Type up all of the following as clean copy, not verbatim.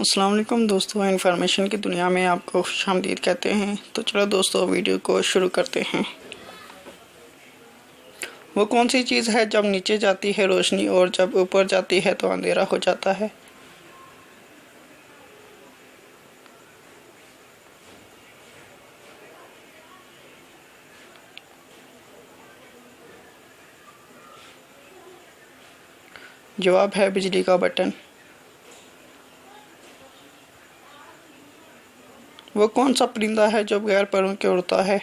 अस्सलाम वालेकुम दोस्तों, इन्फॉर्मेशन की दुनिया में आपको खुशामदीद कहते हैं। तो चलो दोस्तों, वीडियो को शुरू करते हैं। वो कौन सी चीज़ है जब नीचे जाती है रोशनी और जब ऊपर जाती है तो अंधेरा हो जाता है? जवाब है बिजली का बटन। वो कौन सा परिंदा है जो बगैर पैरों के उड़ता है?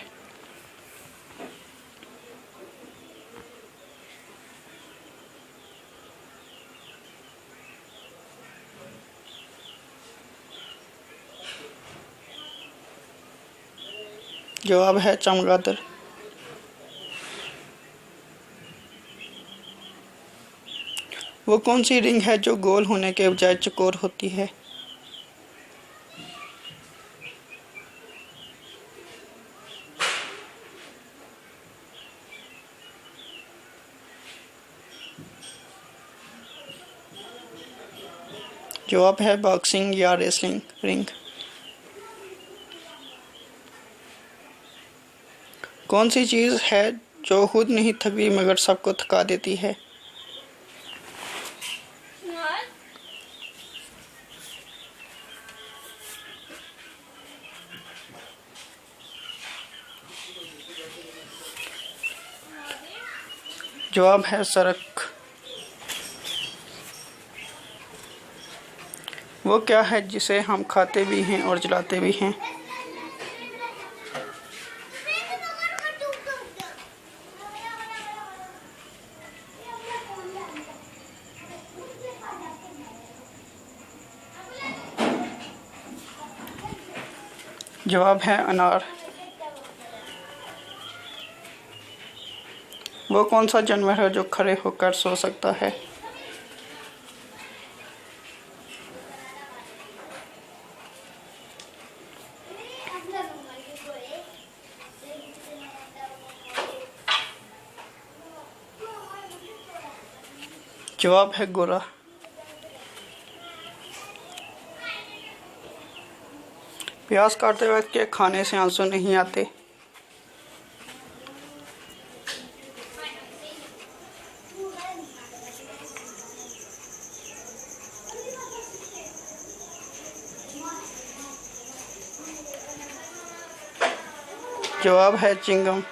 जवाब है चमगादड़। वो कौन सी रिंग है जो गोल होने के बजाय चौकोर होती है? जवाब है बॉक्सिंग या रेसलिंग रिंग। कौन सी चीज़ है जो खुद नहीं थकती मगर सबको थका देती है? जवाब है सड़क। वो क्या है जिसे हम खाते भी हैं और जलाते भी हैं? जवाब है अनार। वो कौन सा जानवर है जो खड़े होकर सो सकता है? जवाब है गोरा। प्याज काटते वक्त के खाने से आंसू नहीं आते? जवाब है चिंगम।